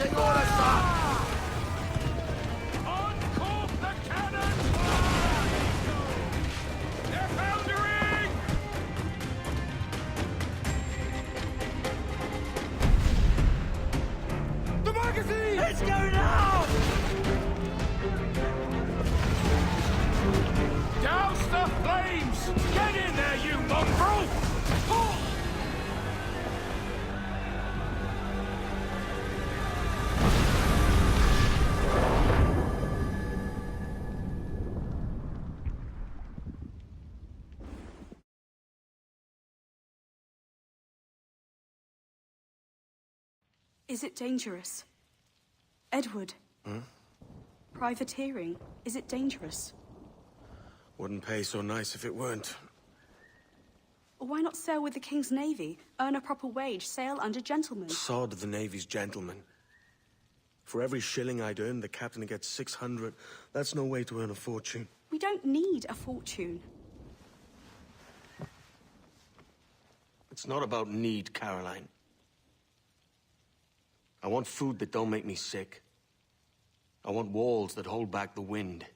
Awaiting order, sir! Uncork the cannon! They're foundering! The magazine! Let's go now! Douse the flames! Get in there, you mongrel! Is it dangerous? Edward? Privateering, is it dangerous? Wouldn't pay so nice if it weren't. Why not sail with the King's Navy, earn a proper wage, sail under gentlemen? Sod the Navy's gentlemen. For every shilling I'd earn, the captain gets 600. That's no way to earn a fortune. We don't need a fortune. It's not about need, Caroline. I want food that don't make me sick. I want walls that hold back the wind.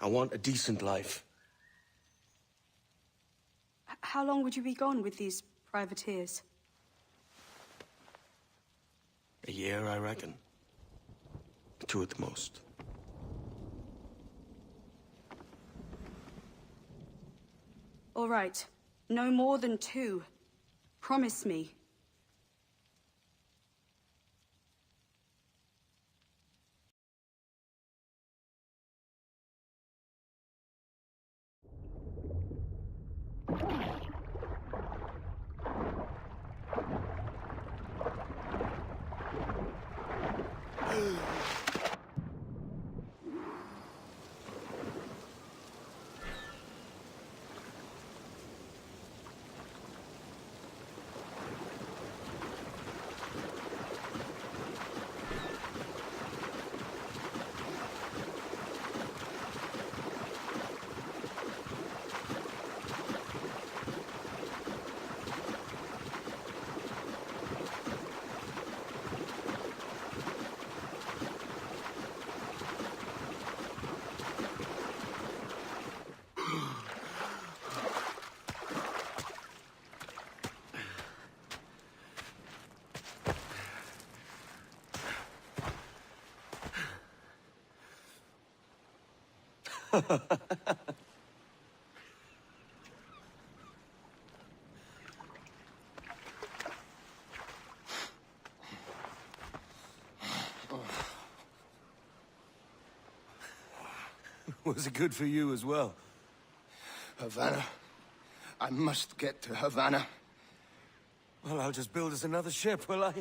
I want a decent life. How long would you be gone with these privateers? A year, I reckon. 2 at the most. All right. No more than 2. Promise me. Was it good for you as well? Havana. I must get to Havana. Well, I'll just build us another ship, will I?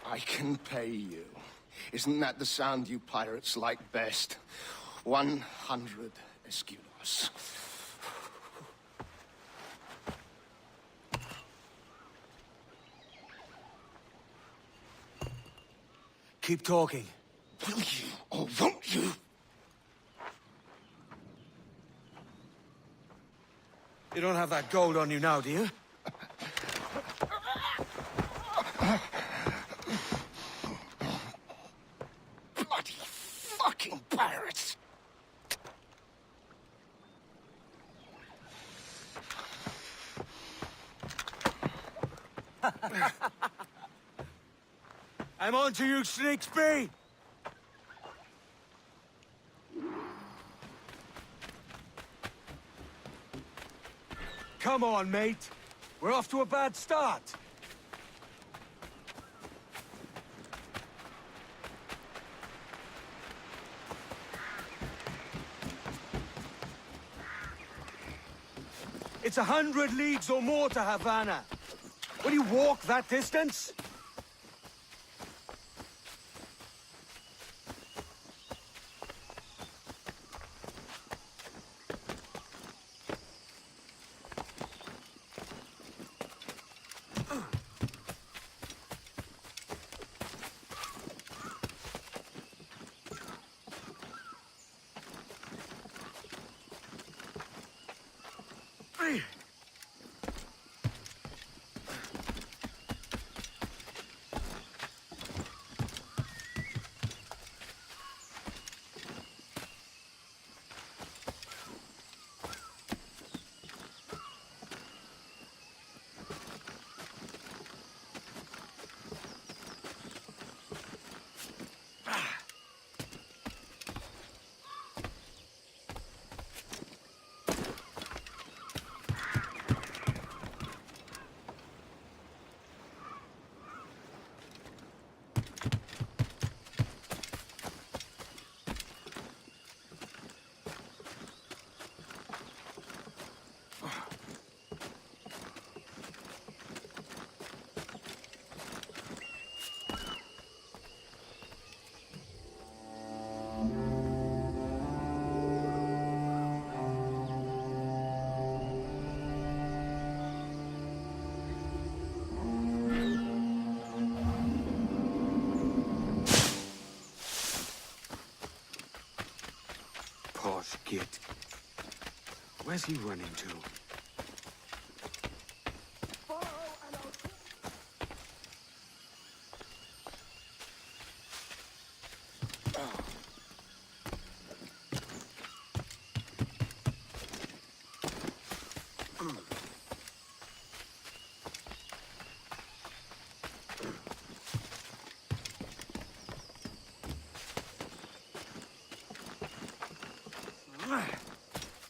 I can pay you. Isn't that the sound you pirates like best? 100 escudos. Keep talking. Will you or won't you? You don't have that gold on you now, do you? Bloody fucking pirates! I'm on to you, Snakesby! Come on, mate. We're off to a bad start. It's 100 leagues or more to Havana. Will you walk that distance? Where's he running to?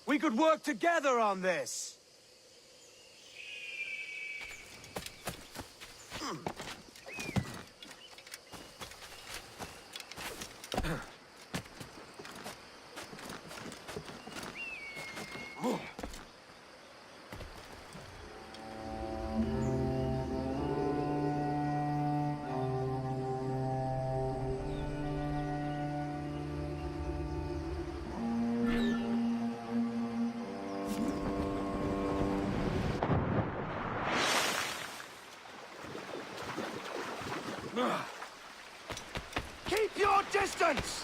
We could work together on this! Keep your distance!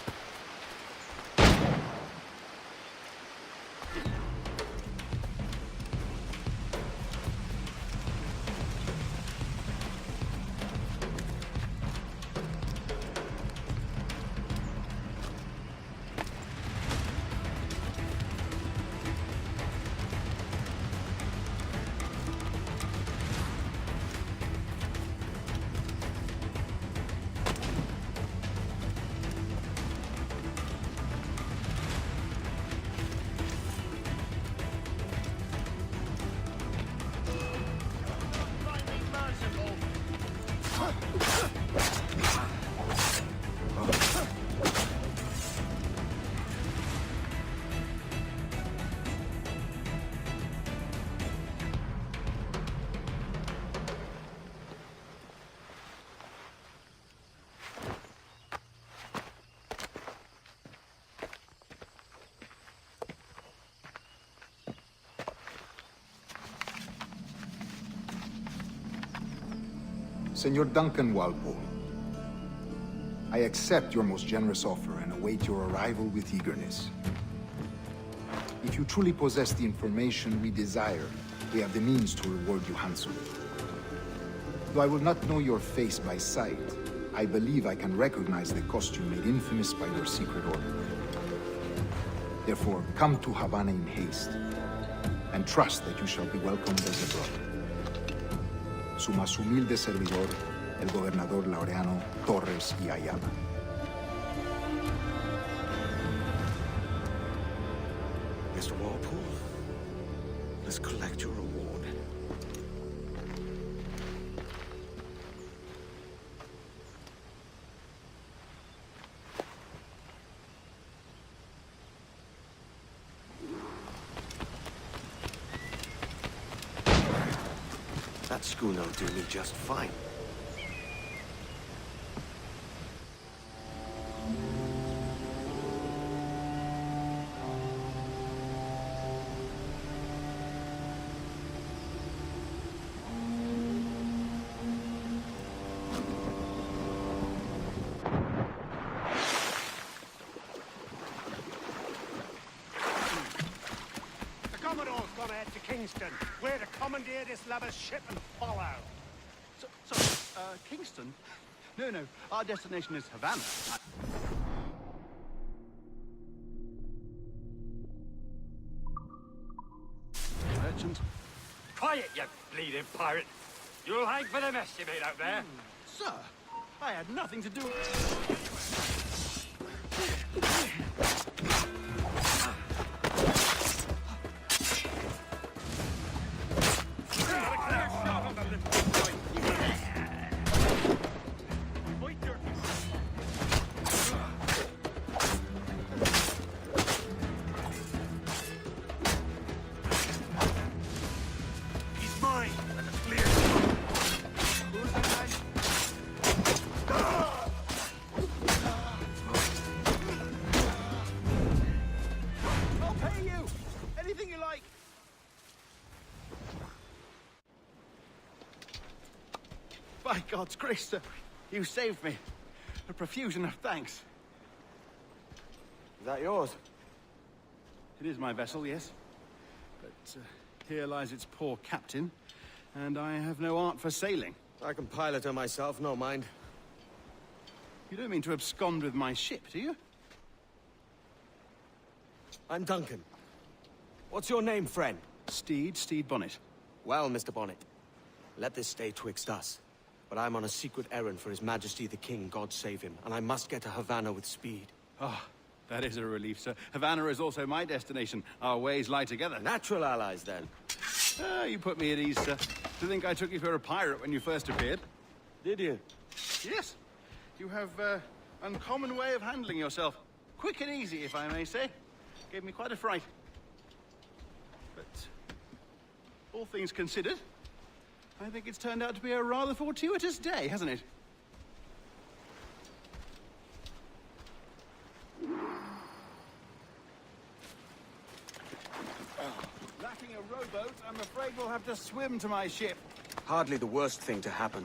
Senor Duncan Walpole, I accept your most generous offer and await your arrival with eagerness. If you truly possess the information we desire, we have the means to reward you handsomely. Though I will not know your face by sight, I believe I can recognize the costume made infamous by your secret order. Therefore, come to Havana in haste, and trust that you shall be welcomed as a brother. Su más humilde servidor, el gobernador Laureano Torres y Ayala. Mr. Walpole, let's collect your reward. That schooner'll do me just fine. Commodore's gone ahead to Kingston. We're to commandeer this lover's ship and follow. Kingston? No, our destination is Havana. Merchant? Quiet, you bleeding pirate! You'll hang for the mess you made out there. Sir, I had nothing to do By God's grace, sir, you saved me. A profusion of thanks. Is that yours? It is my vessel, yes. here lies its poor captain, and I have no art for sailing. I can pilot her myself, no mind. You don't mean to abscond with my ship, do you? I'm Duncan. What's your name, friend? Steed Bonnet. Well, Mr. Bonnet, let this stay twixt us. But I'm on a secret errand for His Majesty the King, God save him, and I must get to Havana with speed. Ah, that is a relief, sir. Havana is also my destination. Our ways lie together. Natural allies, then. Ah, you put me at ease, sir. To think I took you for a pirate when you first appeared. Did you? Yes. You have uncommon way of handling yourself. Quick and easy, if I may say. Gave me quite a fright. But all things considered, I think it's turned out to be a rather fortuitous day, hasn't it? Lacking a rowboat, I'm afraid we'll have to swim to my ship. Hardly the worst thing to happen.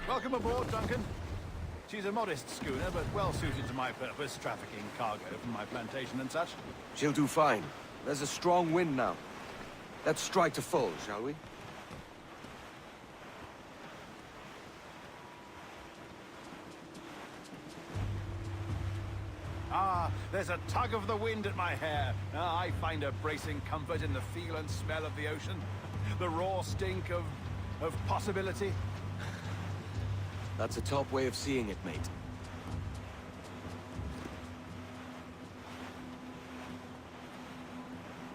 Welcome aboard, Duncan. She's a modest schooner, but well suited to my purpose, trafficking cargo from my plantation and such. She'll do fine. There's a strong wind now. Let's strike to full, shall we? Ah, there's a tug of the wind at my hair. Ah, I find a bracing comfort in the feel and smell of the ocean. The raw stink of possibility. That's a top way of seeing it, mate.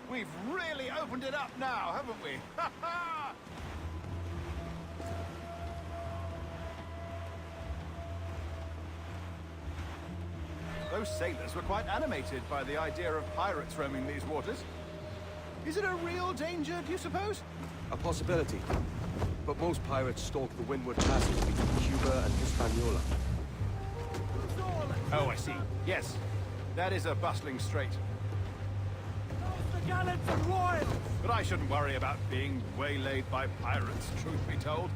We've really opened it up now, haven't we? Ha ha! Those sailors were quite animated by the idea of pirates roaming these waters. Is it a real danger, do you suppose? A possibility. but most pirates stalk the windward passage between Cuba and Hispaniola. Oh, I see. Yes. That is a bustling strait. The gallants and royals! But I shouldn't worry about being waylaid by pirates, truth be told.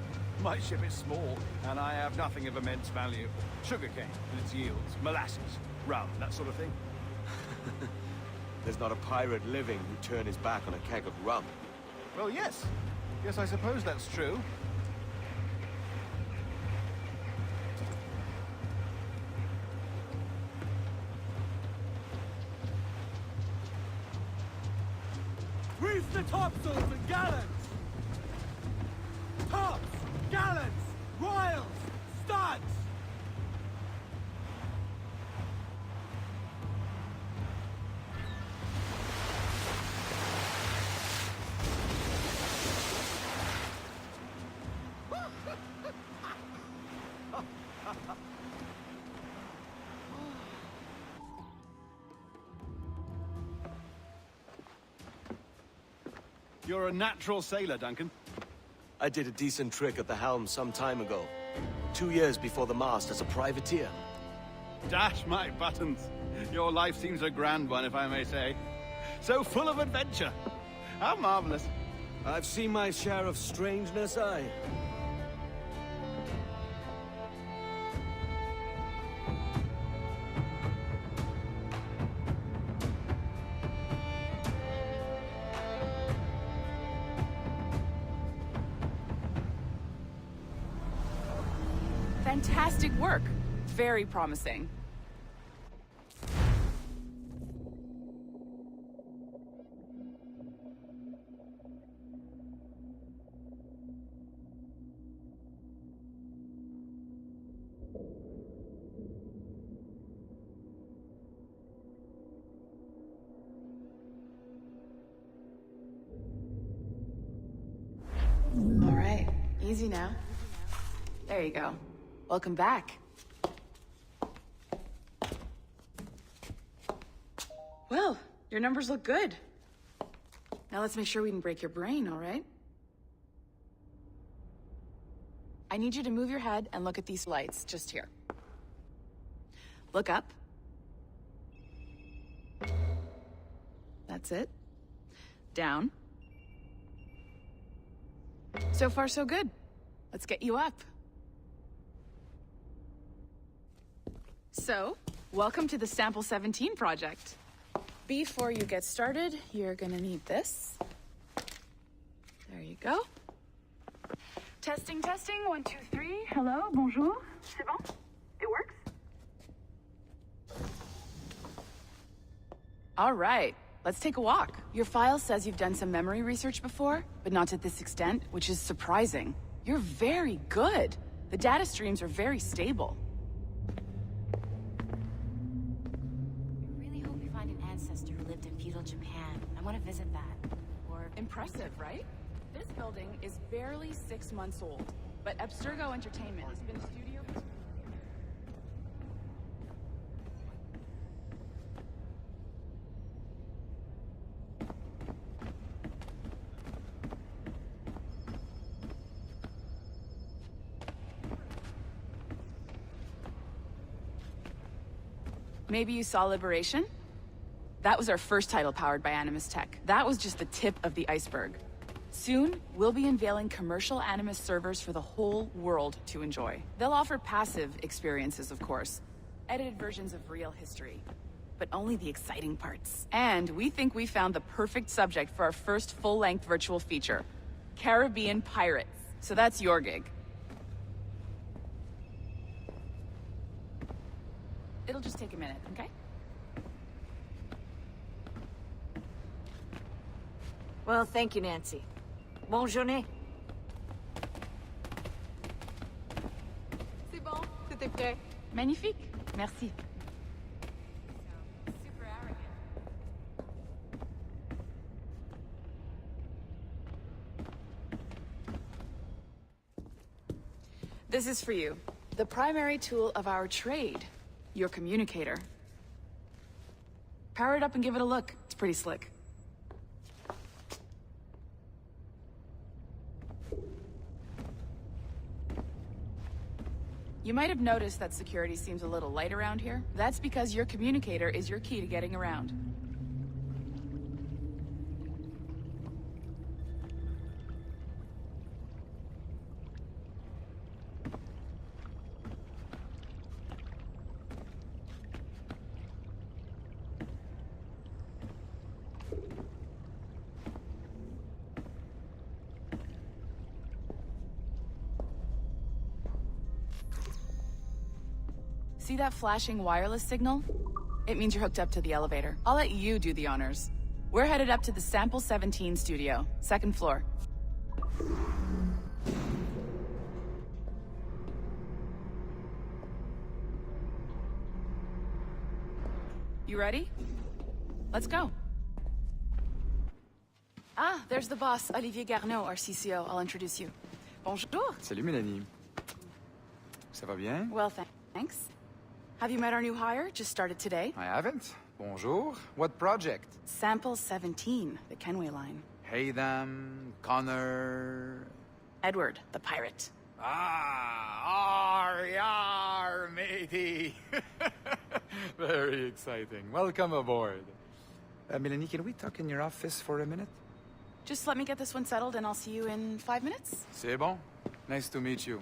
My ship is small, and I have nothing of immense value. Sugarcane and its yields, molasses, rum, that sort of thing. There's not a pirate living who'd turn his back on a keg of rum. Well, yes. Yes, I suppose that's true. Reef the topsails and gallants! Tops! Gallants! Royals! Studs! You're a natural sailor, Duncan. I did a decent trick at the helm some time ago. 2 years before the mast as a privateer. Dash my buttons. Your life seems a grand one, if I may say. So full of adventure. How marvelous. I've seen my share of strangeness, aye. Fantastic work. Very promising. All right, easy now. There you go. Welcome back. Well, your numbers look good. Now let's make sure we can break your brain, all right? I need you to move your head and look at these lights just here. Look up. That's it. Down. So far, so good. Let's get you up. So, welcome to the Sample 17 project. Before you get started, you're gonna need this. There you go. Testing, testing, 1, 2, 3. Hello, bonjour. C'est bon? It works? All right, let's take a walk. Your file says you've done some memory research before, but not to this extent, which is surprising. You're very good. The data streams are very stable. I really hope we find an ancestor who lived in feudal Japan. I want to visit that. Or... Impressive, right? This building is barely 6 months old, but Abstergo Entertainment has been a studio for... Maybe you saw Liberation? That was our first title powered by Animus Tech. That was just the tip of the iceberg. Soon, we'll be unveiling commercial Animus servers for the whole world to enjoy. They'll offer passive experiences, of course. Edited versions of real history. But only the exciting parts. And we think we found the perfect subject for our first full-length virtual feature. Caribbean Pirates. So that's your gig. It'll just take a minute, okay? Well, thank you, Nancy. Bonne journée. C'est bon, c'était prêt. Magnifique, merci. Super arrogant. This is for you. The primary tool of our trade. Your communicator. Power it up and give it a look. It's pretty slick. You might have noticed that security seems a little light around here. That's because your communicator is your key to getting around. See that flashing wireless signal? It means you're hooked up to the elevator. I'll let you do the honors. We're headed up to the Sample 17 studio, 2nd floor. You ready? Let's go. Ah, there's the boss, Olivier Garneau, our CCO. I'll introduce you. Bonjour. Salut Mélanie. Ça va bien? Well, thanks. Have you met our new hire? Just started today. I haven't. Bonjour. What project? Sample 17, the Kenway line. Haytham, Connor... Edward, the pirate. Ah, yar, matey. Very exciting. Welcome aboard. Mélanie, can we talk in your office for a minute? Just let me get this one settled and I'll see you in 5 minutes. C'est bon. Nice to meet you.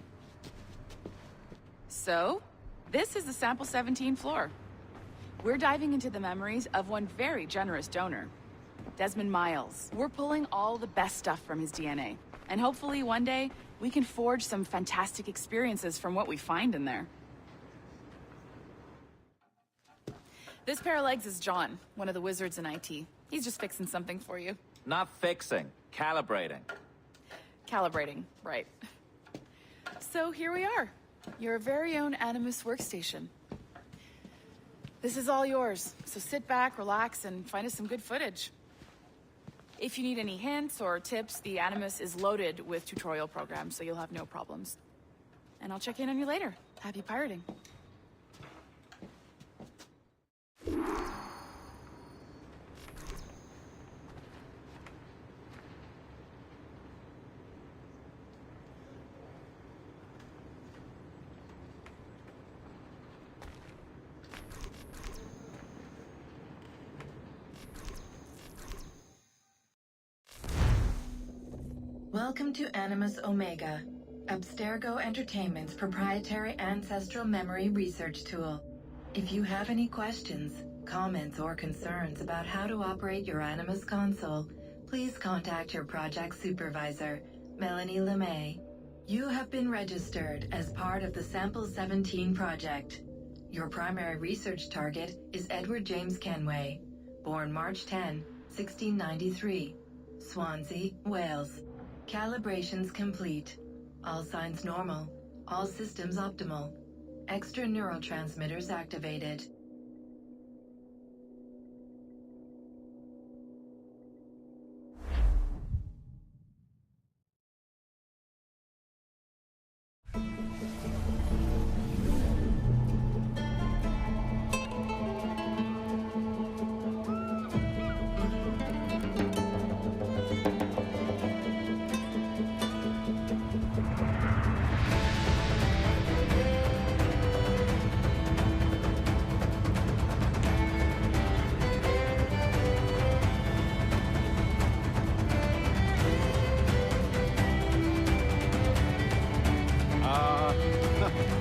So, this is the Sample 17 floor. We're diving into the memories of one very generous donor, Desmond Miles. We're pulling all the best stuff from his DNA. And hopefully one day, we can forge some fantastic experiences from what we find in there. This pair of legs is John, one of the wizards in IT. He's just fixing something for you. Not fixing, calibrating. Calibrating, right. So here we are. Your very own Animus workstation. This is all yours, so sit back, relax, and find us some good footage. If you need any hints or tips, the Animus is loaded with tutorial programs, so you'll have no problems. And I'll check in on you later. Happy pirating. Welcome to Animus Omega, Abstergo Entertainment's proprietary ancestral memory research tool. If you have any questions, comments, or concerns about how to operate your Animus console, please contact your project supervisor, Melanie LeMay. You have been registered as part of the Sample 17 project. Your primary research target is Edward James Kenway, born March 10, 1693, Swansea, Wales. Calibrations complete. All signs normal. All systems optimal. Extra neurotransmitters activated.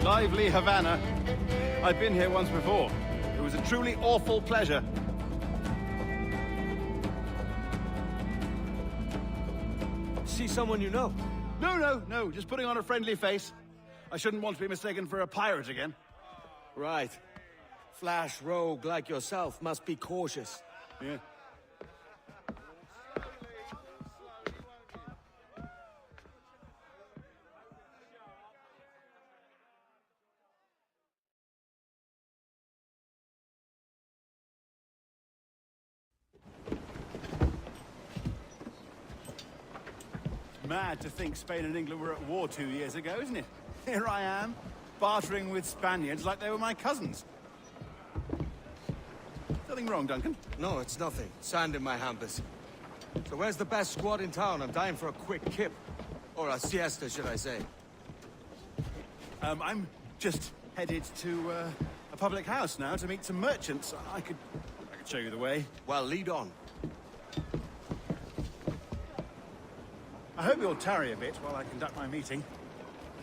Lively Havana. I've been here once before. It was a truly awful pleasure. See someone you know? No. Just putting on a friendly face. I shouldn't want to be mistaken for a pirate again. Right. Flash rogue like yourself must be cautious. Yeah. Mad to think Spain and England were at war 2 years ago, isn't it? Here I am, bartering with Spaniards like they were my cousins. Nothing wrong, Duncan? No, it's nothing. Sand in my hampers. So where's the best squad in town? I'm dying for a quick kip. Or a siesta, should I say. I'm just headed to a public house now to meet some merchants. I could show you the way. Well, lead on. I hope you'll tarry a bit while I conduct my meeting.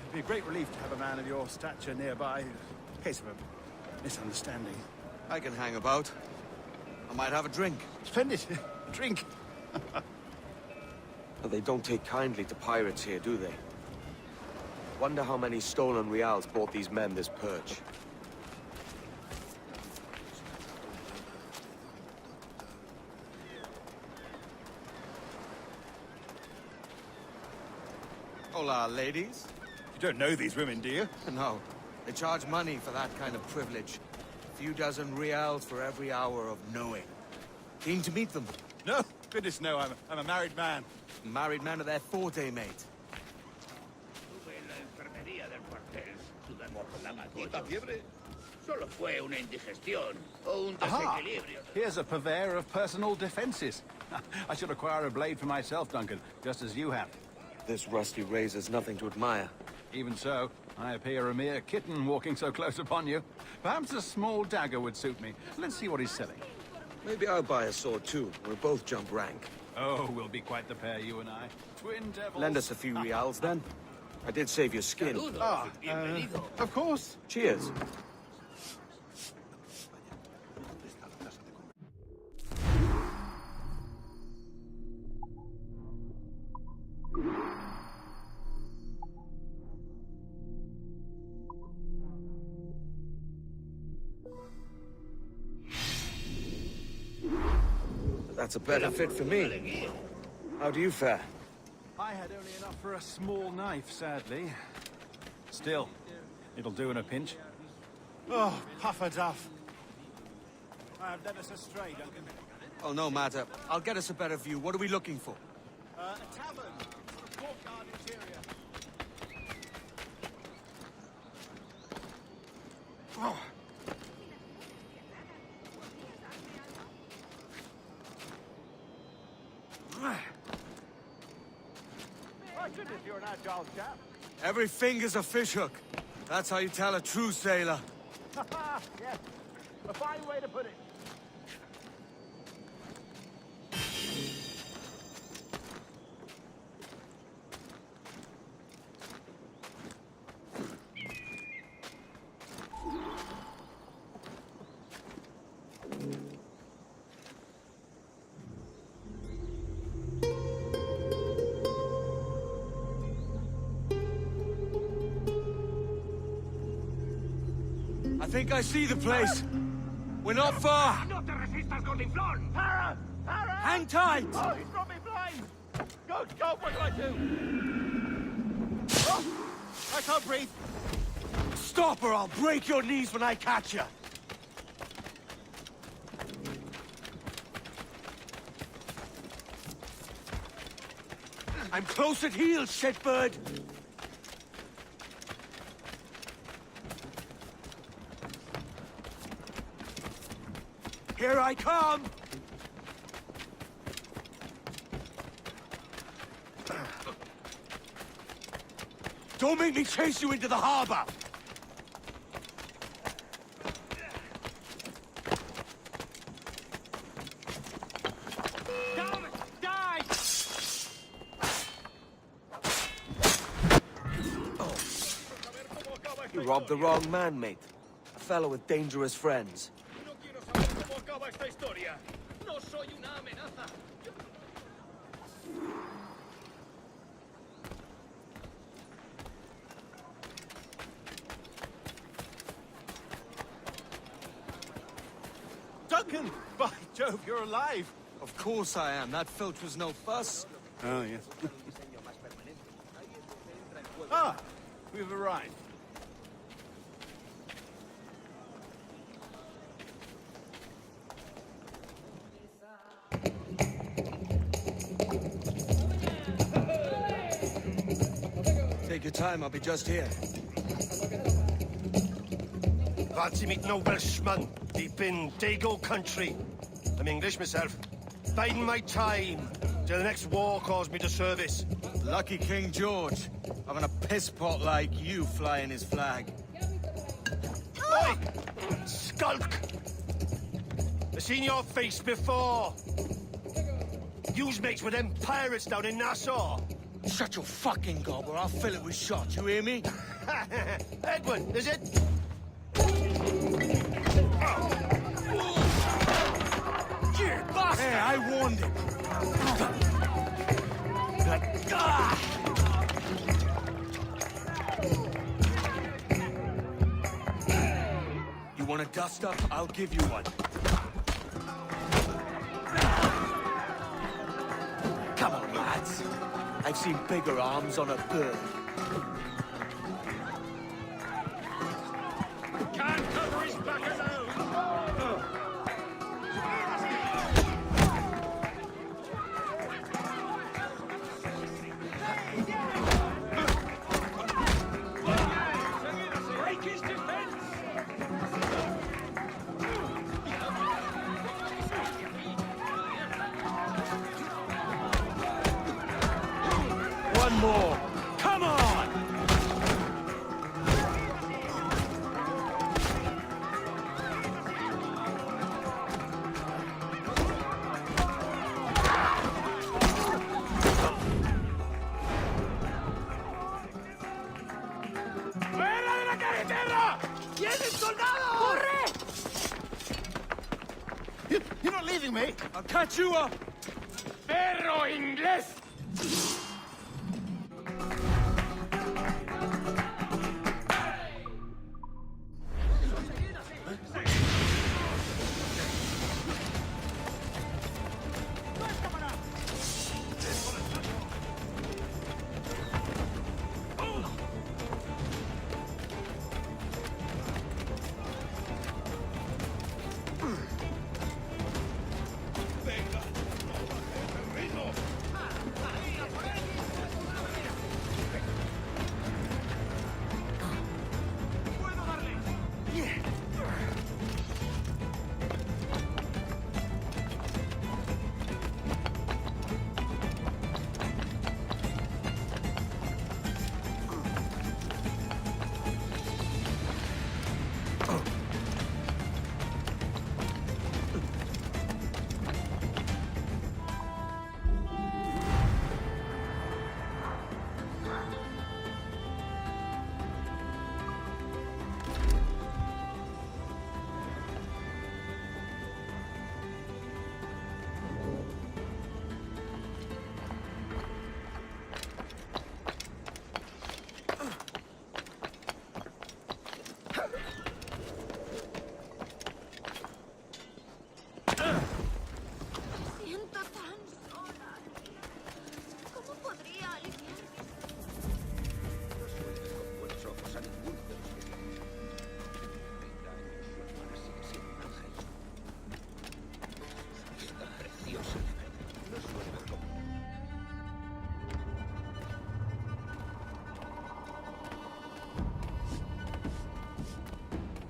It'd be a great relief to have a man of your stature nearby in case of a misunderstanding. I can hang about. I might have a drink. Splendid. Drink. But they don't take kindly to pirates here, do they? Wonder how many stolen reals bought these men this perch. Hola, ladies. You don't know these women, do you? No. They charge money for that kind of privilege. A few dozen reals for every hour of knowing. Keen to meet them? No. Goodness, no. I'm a married man. Married man of their forte, mate. Solo fue una indigestión o un Aha! desequilibrio. Here's a purveyor of personal defenses. I should acquire a blade for myself, Duncan, just as you have. This rusty razor's nothing to admire. Even so, I appear a mere kitten walking so close upon you. Perhaps a small dagger would suit me. Let's see what he's selling. Maybe I'll buy a sword too. We'll both jump rank. Oh, we'll be quite the pair, you and I. Twin devils. Lend us a few reals, then. I did save your skin. Of course. Cheers. That's a better fit for me. How do you fare? I had only enough for a small knife, sadly. Still, it'll do in a pinch. Oh, puffer duff. I have led us astray, Duncan. Oh, no matter. I'll get us a better view. What are we looking for? A tavern. Courtyard interior. Oh. Goodness, you're an agile chap. Every finger's a fishhook. That's how you tell a true sailor. Yes, a fine way to put it. I think I see the place. We're not far. No te resistas, Gordinflón! Para! Para! Hang tight! Oh, he's got me blind! Go, go, what do I do? Oh, I can't breathe. Stop or I'll break your knees when I catch you. I'm close at heel, shitbird. Here I come! Don't make me chase you into the harbor! Damn it! Die! You robbed the wrong man, mate. A fellow with dangerous friends. Esta historia. No soy una amenaza. Duncan! By Jove, you're alive! Of course I am. That filch was no fuss. Oh, yes. Ah! We've arrived. Take your time, I'll be just here. Glad to meet no Welshman deep in Dago country. I'm English myself. Biding my time till the next war calls me to service. Lucky King George, having a piss pot like you flying his flag. Oi! Skulk! I've seen your face before. You's mates with them pirates down in Nassau. Shut your fucking gob or I'll fill it with shots, you hear me? Edwin, is it? You bastard! Hey, I warned him. You want a dust-up? I'll give you one. Come on, lads. I've seen bigger arms on a bird. Can't cover his back alone. Break his defense. One more. Come on! ¡Fuera de la carretera! ¡Vienen soldados! ¡Corre! You're not leaving me! I'll catch you up! ¡Perro inglés!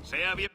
Sea bien.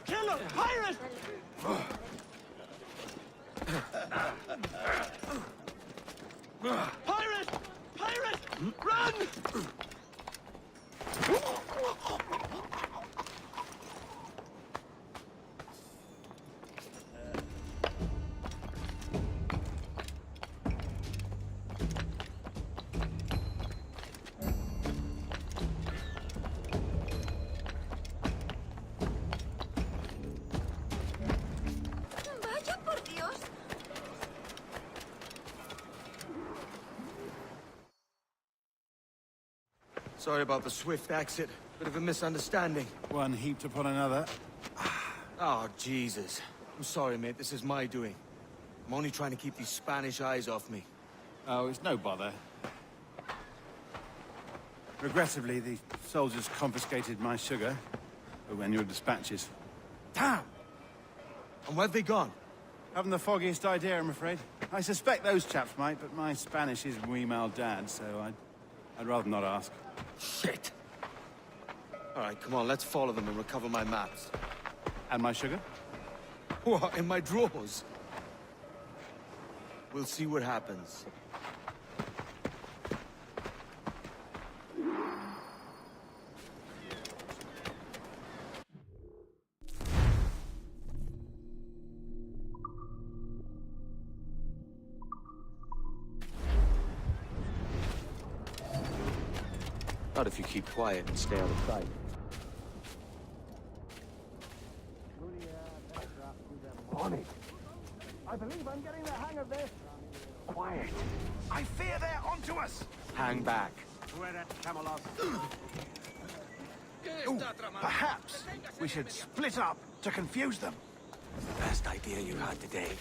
Kill him! Pirate! Pirate! Pirate! Run! Vaya por Dios. Sorry about the swift exit. Bit of a misunderstanding. One heaped upon another. Oh, Jesus. I'm sorry, mate. This is my doing. I'm only trying to keep these Spanish eyes off me. Oh, it's no bother. Regrettably, the soldiers confiscated my sugar when your dispatches. Damn! And where've they gone? Haven't the foggiest idea, I'm afraid. I suspect those chaps might, but my Spanish is muy mal dad, so I'd rather not ask. Shit! All right, come on, let's follow them and recover my maps. And my sugar? What, in my drawers? We'll see what happens. Not if you keep quiet and stay out of sight. Bonnie, I believe I'm getting the hang of this. Quiet. I fear they're onto us. Hang back. We're at Camelot. Ooh, perhaps we should split up to confuse them. Best idea you had today.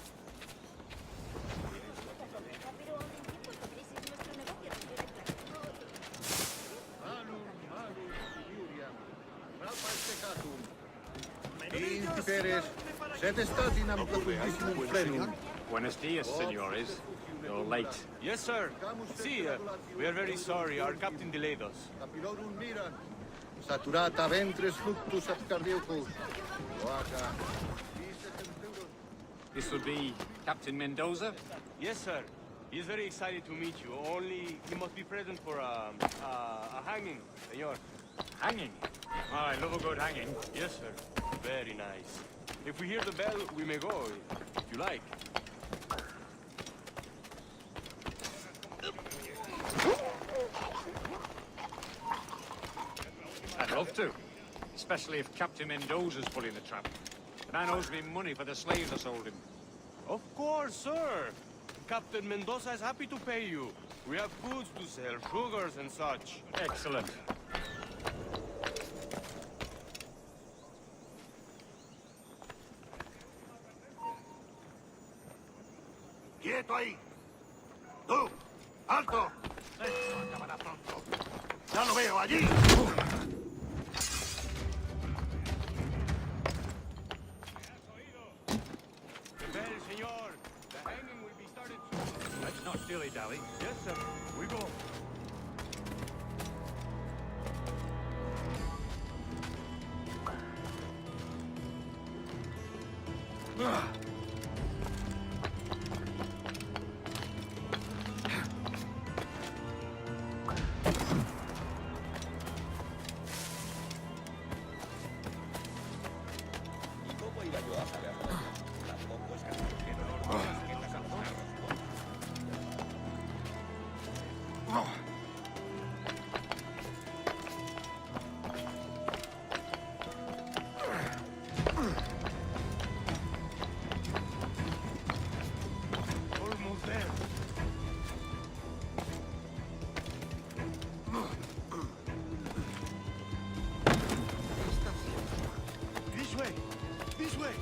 Buenos dias, senores. You're late. Yes, sir. See, we are very sorry. Our captain delayed us. Saturata ventris fluctus ab cardiacus. This will be Captain Mendoza? Yes, sir. He is very excited to meet you. Only he must be present for a hanging, senor. Hanging? Oh, I love a good hanging. Yes, sir. Very nice. If we hear the bell, we may go, if you like. I'd love to. Especially if Captain Mendoza's pulling the trap. The man owes me money for the slaves I sold him. Of course, sir. Captain Mendoza is happy to pay you. We have foods to sell, sugars and such. Excellent. ¡Quieto ahí! ¡Tú! ¡Alto! Esto acabará pronto. ¡Ya lo veo allí! Well, senor, the hanging will be started soon. Let's not dilly-dally. Yes, sir. We go. Almost there. This way! This way!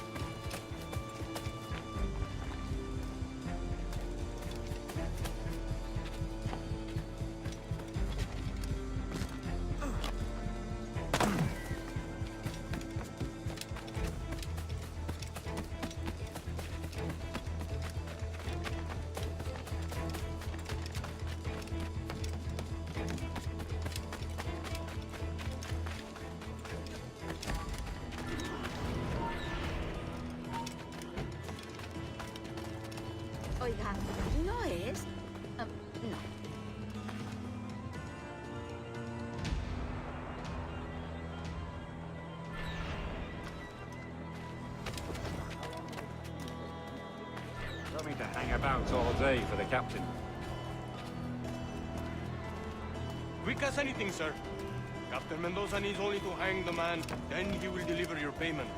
Oiga, ¿no es? No. Coming to hang about all day for the captain. Quick as anything, sir. Captain Mendoza needs only to hang the man, then he will deliver your payment.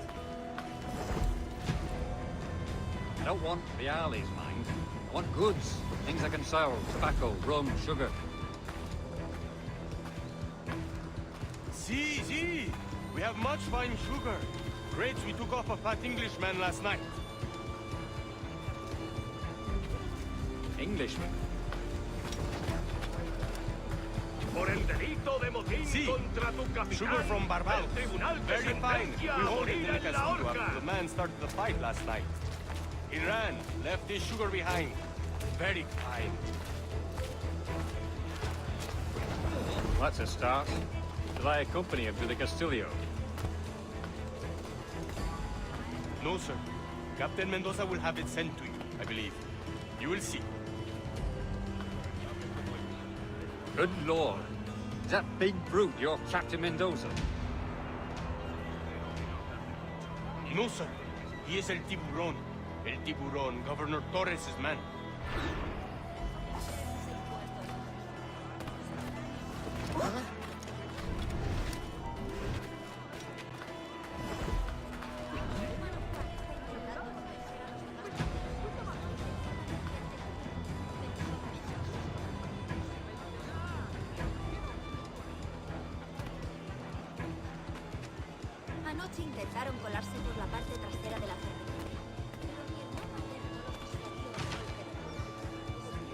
I don't want the Arley's mind. I want goods. Things I can sell. Tobacco, rum, sugar. See, we have much fine sugar. Raids we took off a fat Englishman last night. Englishman? Por el delito de motín Sí. contra tu capitán, Sugar from Barbados. el tribunal te Very fine. We sentencia a hold it morir in en la Castillo horca. after the man started the fight last night. He ran, left his sugar behind. Very fine. That's a start. Shall I accompany him to the Castillo? No, sir. Captain Mendoza will have it sent to you, I believe. You will see. Good lord. Is that big brute your Captain Mendoza? No, sir. He is El Tiburón. El Tiburón, Governor Torres' man. Anoche intentaron colarse por la parte trasera de la ferretería.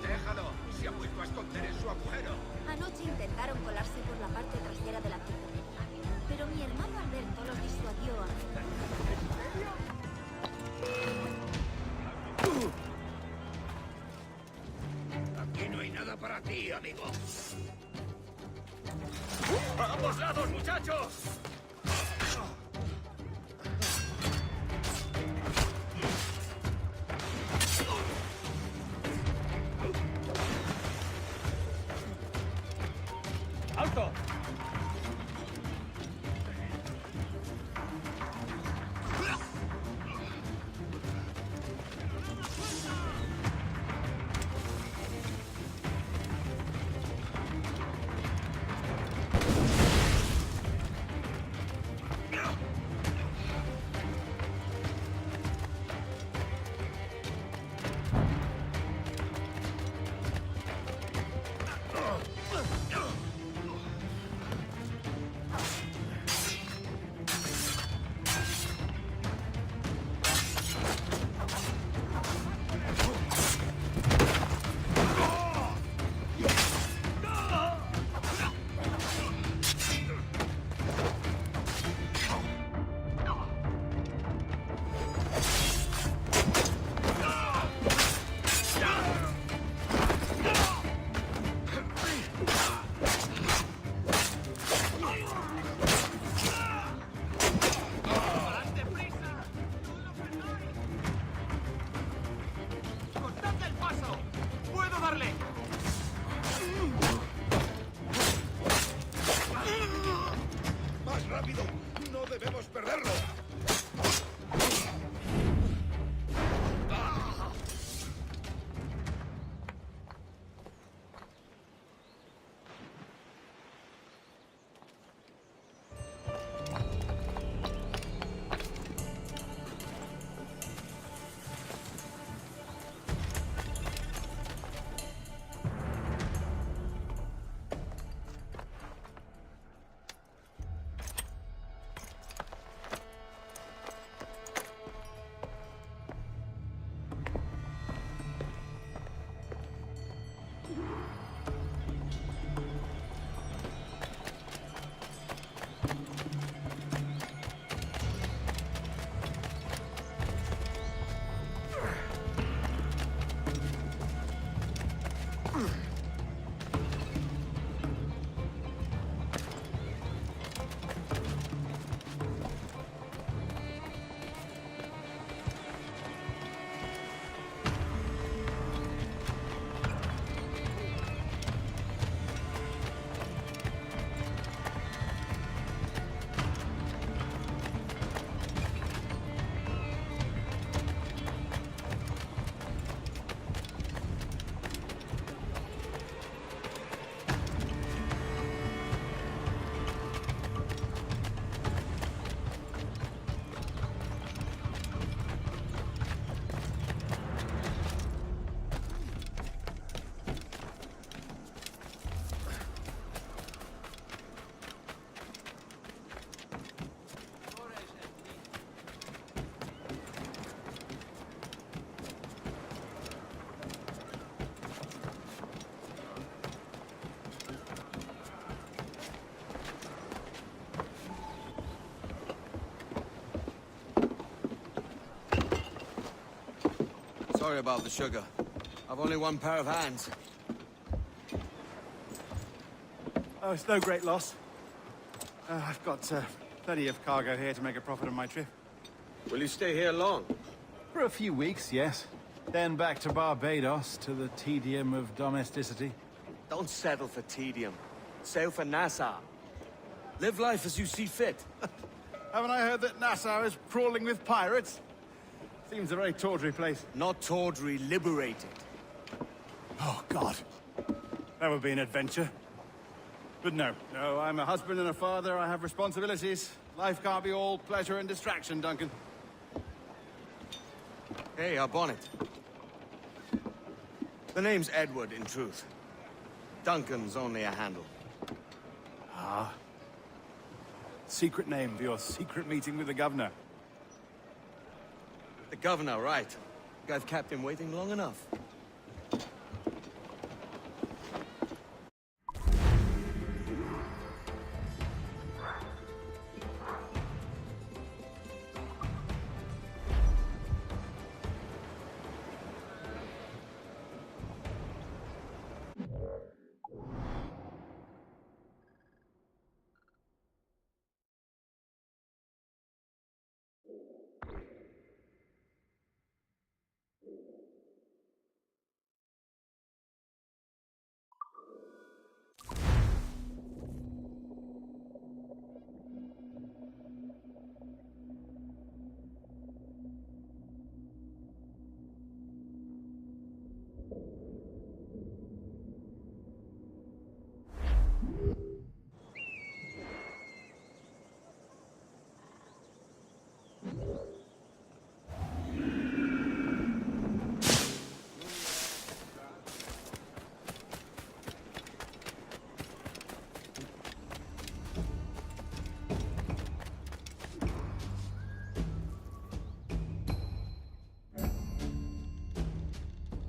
Déjalo. Se ha vuelto a esconder en su agujero. Anoche intentaron colarse por la parte trasera de la ferretería. Pero mi hermano Alberto los disuadió a... Aquí no hay nada para ti, amigo. ¡A ambos lados, muchachos! ¡Alto! Sorry about the sugar. I've only one pair of hands. Oh, it's no great loss. I've got plenty of cargo here to make a profit on my trip. Will you stay here long? For a few weeks, yes. Then back to Barbados, to the tedium of domesticity. Don't settle for tedium. Sail for Nassau. Live life as you see fit. Haven't I heard that Nassau is crawling with pirates? Seems a very tawdry place. Not tawdry, liberated. Oh, God. That would be an adventure. But no, I'm a husband and a father. I have responsibilities. Life can't be all pleasure and distraction, Duncan. Hey, our bonnet. The name's Edward, in truth. Duncan's only a handle. Ah. Secret name for your secret meeting with the governor. The governor, right. I've kept him waiting long enough.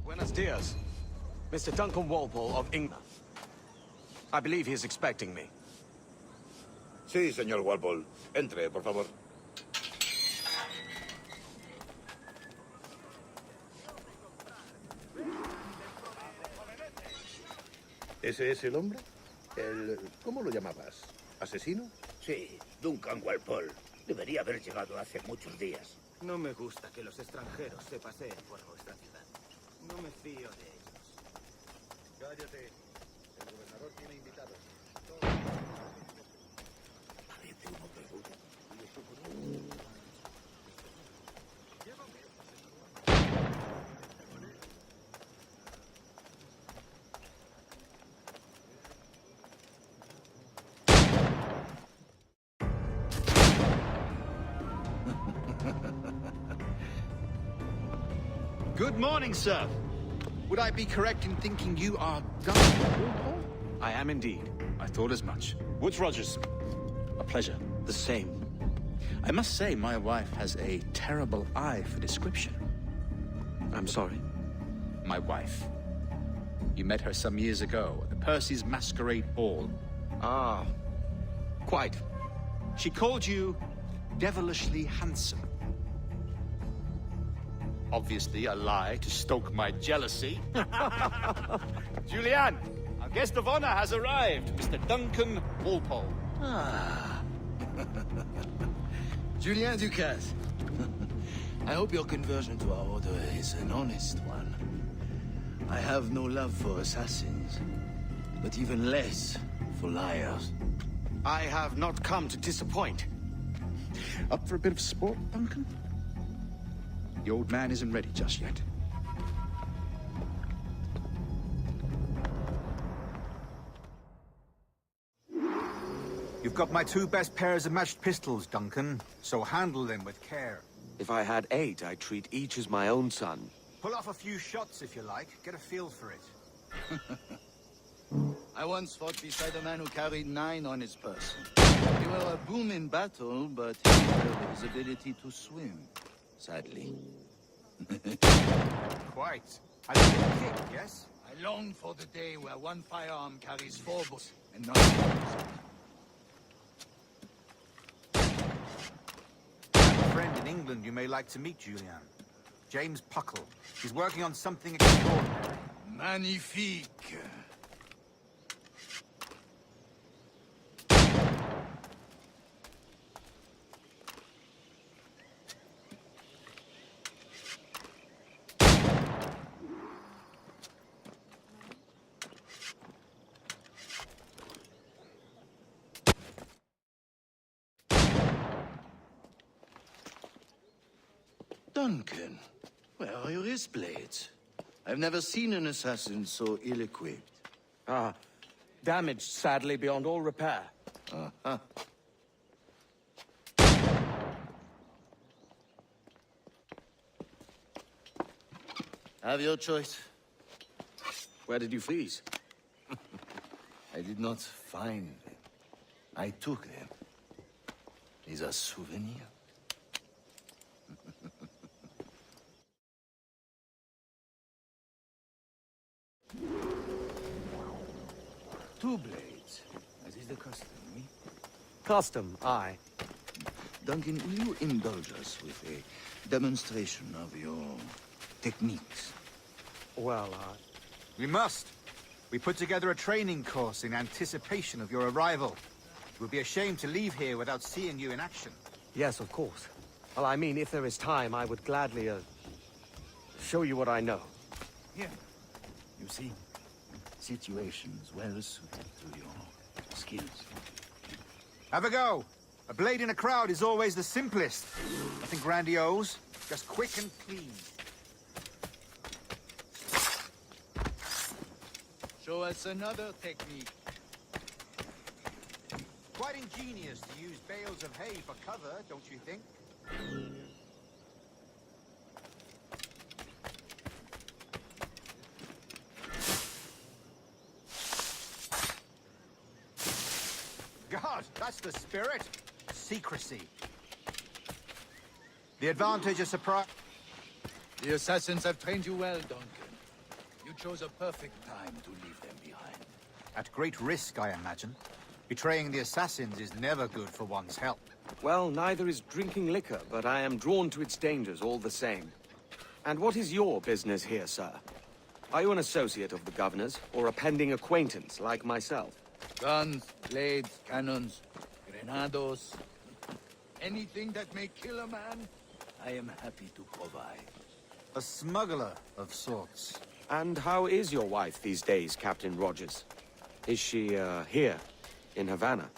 Buenos dias. Mr. Duncan Walpole of England. I believe he is expecting me. Sí, señor Walpole. Entre, por favor. ¿Ese es el hombre? ¿Cómo lo llamabas? ¿Asesino? Sí, Duncan Walpole. Debería haber llegado hace muchos días. No me gusta que los extranjeros se paseen por nuestra ciudad. No me fío de ellos. Cállate. El gobernador tiene invitados. Parece uno peludo. Good morning, sir. Would I be correct in thinking you are Duncan Walpole? I am indeed. I thought as much. Woods Rogers. A pleasure. The same. I must say, my wife has a terrible eye for description. I'm sorry. My wife. You met her some years ago at the Percy's Masquerade Ball. Ah, quite. She called you devilishly handsome. Obviously a lie to stoke my jealousy. Julianne, our guest of honor has arrived, Mr. Duncan Walpole. Ah. Julien Ducasse. I hope your conversion to our order is an honest one. I have no love for assassins, but even less for liars. I have not come to disappoint. Up for a bit of sport, Duncan? The old man isn't ready just yet. You've got my 2 best pairs of matched pistols, Duncan, so handle them with care. If I had 8, I'd treat each as my own son. Pull off a few shots if you like. Get a feel for it. I once fought beside a man who carried 9 on his person. He were a boom in battle, but he failed his ability to swim. Sadly. Quite. I like a kick, yes? I long for the day where one firearm carries 4 bullets and not 4. I have a friend in England you may like to meet, Julian. James Puckle. He's working on something extraordinary. Magnifique. Duncan, where are your wrist blades? I've never seen an assassin so ill-equipped. Ah, damaged, sadly, beyond all repair. Uh-huh. Have your choice. Where did you freeze? I did not find them. I took them. Is a souvenir. Two blades, as is the custom, eh? Custom, aye. Duncan, will you indulge us with a demonstration of your techniques? Well, We must. We put together a training course in anticipation of your arrival. It would be a shame to leave here without seeing you in action. Yes, of course. Well, I mean, if there is time, I would gladly, show you what I know. Here. You see, situations well suited to your skills. Have a go. A blade in a crowd is always the simplest. Nothing grandiose, just quick and clean. Show us another technique. Quite ingenious to use bales of hay for cover, don't you think? God, that's the spirit. Secrecy. The advantage of surprise. The assassins have trained you well, Duncan. You chose a perfect time to leave them behind. At great risk, I imagine. Betraying the assassins is never good for one's health. Well, neither is drinking liquor, but I am drawn to its dangers all the same. And what is your business here, sir? Are you an associate of the governor's, or a pending acquaintance like myself? Guns, blades, cannons, grenados. Anything that may kill a man, I am happy to provide. A smuggler of sorts. And how is your wife these days, Captain Rogers? Is she, here, in Havana?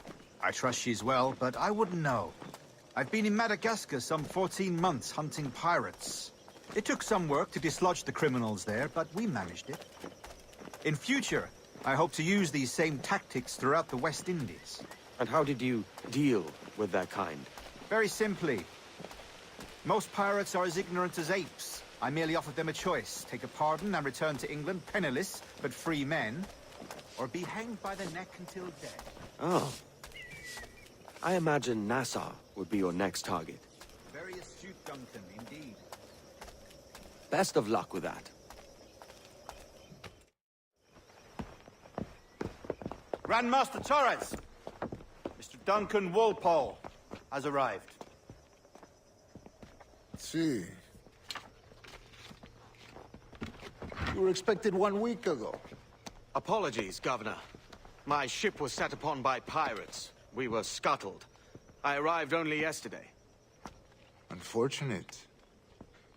I trust she's well, but I wouldn't know. I've been in Madagascar some 14 months hunting pirates. It took some work to dislodge the criminals there, but we managed it. In future, I hope to use these same tactics throughout the West Indies. And how did you deal with their kind? Very simply. Most pirates are as ignorant as apes. I merely offered them a choice. Take a pardon and return to England penniless, but free men. Or be hanged by the neck until dead. Oh. I imagine Nassau would be your next target. Very astute, Duncan, indeed. Best of luck with that. Grandmaster Torres! Mr. Duncan Walpole has arrived. See. You were expected 1 week ago. Apologies, Governor. My ship was set upon by pirates. We were scuttled. I arrived only yesterday. Unfortunate.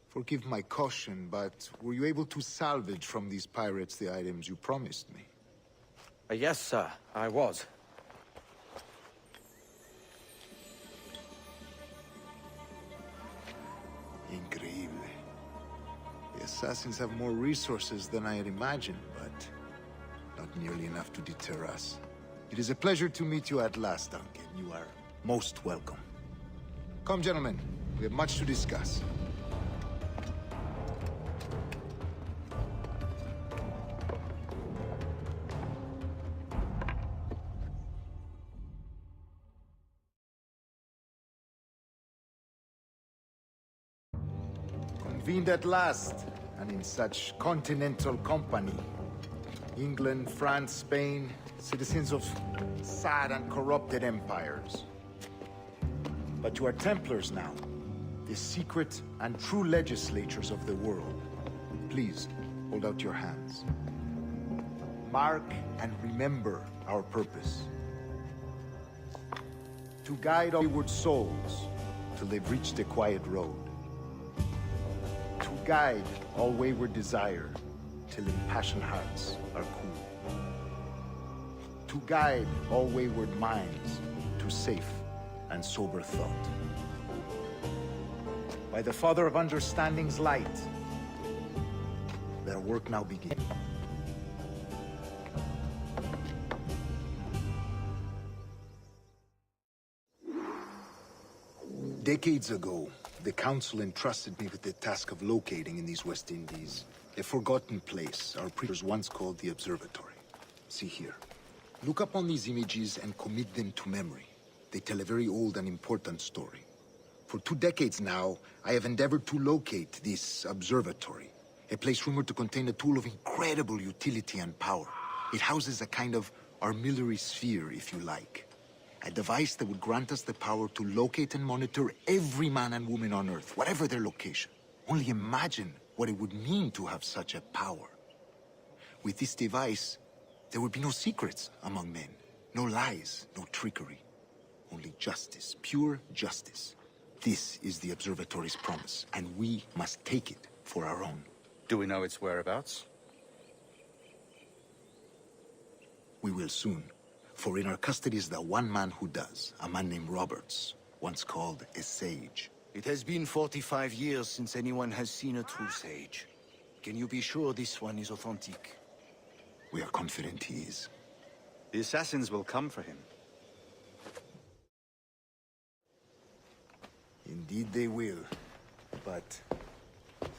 Forgive my caution, but were you able to salvage from these pirates the items you promised me? Yes, sir, I was. Increíble. The assassins have more resources than I had imagined, but not nearly enough to deter us. It is a pleasure to meet you at last, Duncan. You are most welcome. Come, gentlemen. We have much to discuss. Convened at last, and in such continental company. England, France, Spain, citizens of sad and corrupted empires. But you are Templars now. the secret and true legislatures of the world, please hold out your hands. Mark and remember our purpose. To guide wayward souls till they've reached a quiet road. To guide all wayward desire till impassioned hearts are cool. To guide all wayward minds to safe and sober thought. By the Father of Understanding's light, their work now begins. Decades ago, the Council entrusted me with the task of locating in these West Indies a forgotten place our preachers once called the Observatory. See here. Look up on these images and commit them to memory. They tell a very old and important story. For 2 decades now, I have endeavored to locate this observatory, a place rumored to contain a tool of incredible utility and power. It houses a kind of armillary sphere, if you like. A device that would grant us the power to locate and monitor every man and woman on Earth, whatever their location. Only imagine what it would mean to have such a power. With this device, there would be no secrets among men, no lies, no trickery. Only justice, pure justice. This is the Observatory's promise, and we must take it for our own. Do we know its whereabouts? We will soon. For in our custody is the one man who does, a man named Roberts, once called a sage. It has been 45 years since anyone has seen a true sage. Can you be sure this one is authentic? We are confident he is. The assassins will come for him. Indeed they will. But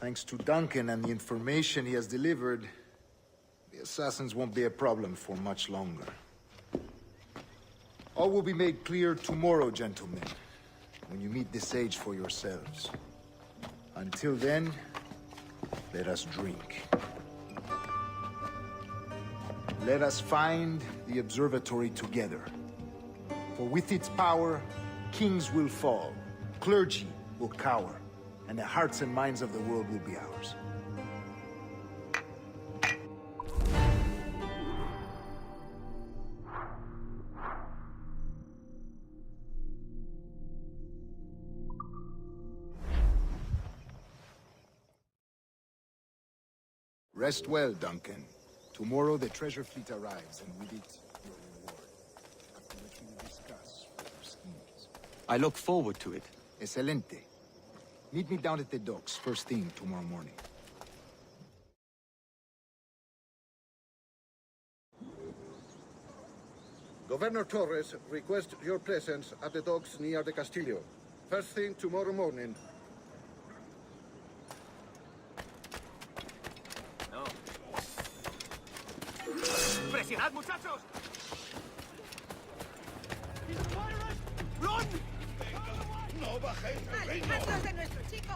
thanks to Duncan and the information he has delivered, the assassins won't be a problem for much longer. All will be made clear tomorrow, gentlemen, when you meet the sage for yourselves. Until then, let us drink. Let us find the observatory together. For with its power, kings will fall, clergy will cower, and the hearts and minds of the world will be ours. Rest well, Duncan. Tomorrow the treasure fleet arrives, and with it, your reward. After which we will discuss our schemes. I look forward to it. Excelente. Meet me down at the docks first thing tomorrow morning. Governor Torres requests your presence at the docks near the Castillo. First thing tomorrow morning. ¡Presionad, muchachos! ¡Run! ¡No bajéis del reino! ¡Alejadlos de nuestro chico!